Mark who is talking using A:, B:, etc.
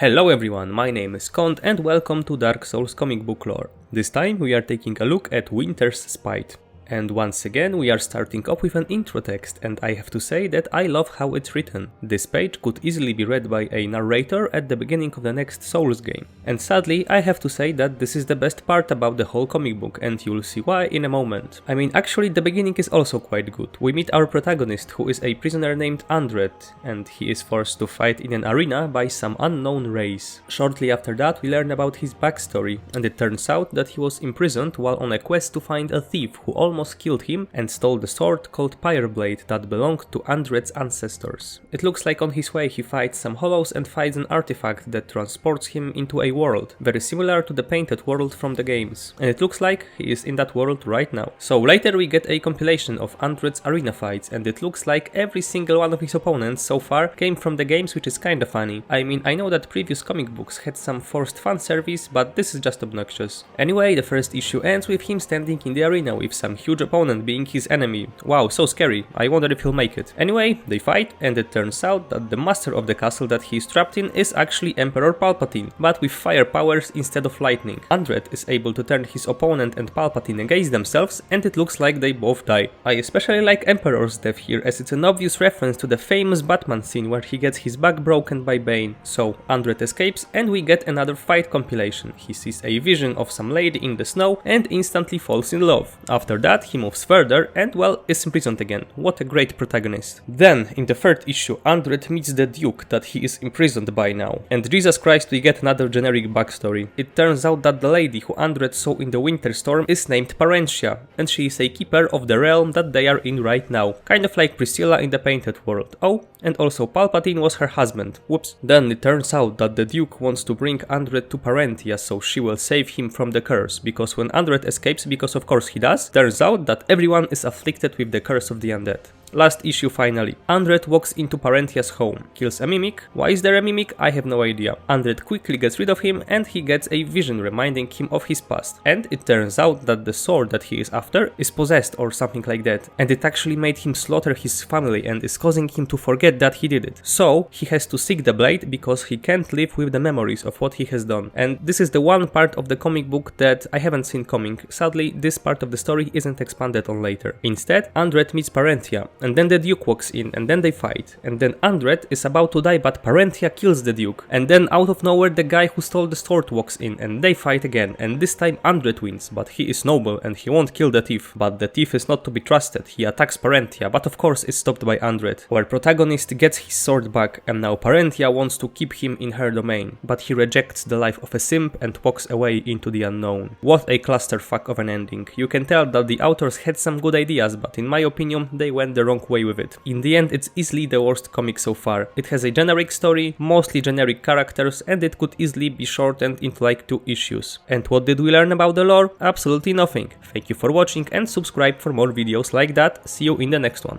A: Hello everyone, my name is Kont and welcome to Dark Souls comic book lore. This time we are taking a look at Winter's Spite. And once again we are starting off with an intro text, and I have to say that I love how it's written. This page could easily be read by a narrator at the beginning of the next Souls game. And sadly I have to say that this is the best part about the whole comic book, and you'll see why in a moment. I mean, actually the beginning is also quite good. We meet our protagonist, who is a prisoner named Andret, and he is forced to fight in an arena by some unknown race. Shortly after that we learn about his backstory, and it turns out that he was imprisoned while on a quest to find a thief who almost killed him and stole the sword called Pyreblade that belonged to Andret's ancestors. It looks like on his way he fights some hollows and finds an artifact that transports him into a world, very similar to the painted world from the games. And it looks like he is in that world right now. So later we get a compilation of Andret's arena fights, and it looks like every single one of his opponents so far came from the games, which is kinda funny. I mean, I know that previous comic books had some forced fan service, but this is just obnoxious. Anyway, the first issue ends with him standing in the arena with some huge opponent being his enemy. Wow, so scary. I wonder if he'll make it. Anyway, they fight, and it turns out that the master of the castle that he is trapped in is actually Emperor Palpatine, but with fire powers instead of lightning. Andret is able to turn his opponent and Palpatine against themselves, and it looks like they both die. I especially like Emperor's death here, as it's an obvious reference to the famous Batman scene where he gets his back broken by Bane. So Andret escapes, and we get another fight compilation. He sees a vision of some lady in the snow and instantly falls in love. After that he moves further and, well, is imprisoned again. What a great protagonist. Then, in the third issue, Andret meets the Duke that he is imprisoned by now. And Jesus Christ, we get another generic backstory. It turns out that the lady who Andret saw in the Winter Storm is named Parentia, and she is a keeper of the realm that they are in right now. Kind of like Priscilla in the painted world. Oh, and also Palpatine was her husband. Whoops. Then it turns out that the Duke wants to bring Andret to Parentia so she will save him from the curse, because when Andret escapes, because of course he does, turns out that everyone is afflicted with the curse of the undead. Last issue finally. Andret walks into Parentia's home, kills a mimic. Why is there a mimic? I have no idea. Andret quickly gets rid of him, and he gets a vision reminding him of his past. And it turns out that the sword that he is after is possessed or something like that, and it actually made him slaughter his family and is causing him to forget that he did it. So he has to seek the blade because he can't live with the memories of what he has done. And this is the one part of the comic book that I haven't seen coming. Sadly, this part of the story isn't expanded on later. Instead, Andret meets Parentia, and then the Duke walks in, and then they fight, and then Andret is about to die, but Parentia kills the Duke, and then out of nowhere the guy who stole the sword walks in, and they fight again, and this time Andret wins, but he is noble and he won't kill the thief. But the thief is not to be trusted. He attacks Parentia, but of course is stopped by Andret. Our protagonist gets his sword back, and now Parentia wants to keep him in her domain, but he rejects the life of a simp and walks away into the unknown. What a clusterfuck of an ending. You can tell that the authors had some good ideas, but in my opinion they went the wrong way with it. In the end, it's easily the worst comic so far. It has a generic story, mostly generic characters, and it could easily be shortened into like 2 issues. And what did we learn about the lore? Absolutely nothing. Thank you for watching and subscribe for more videos like that. See you in the next one.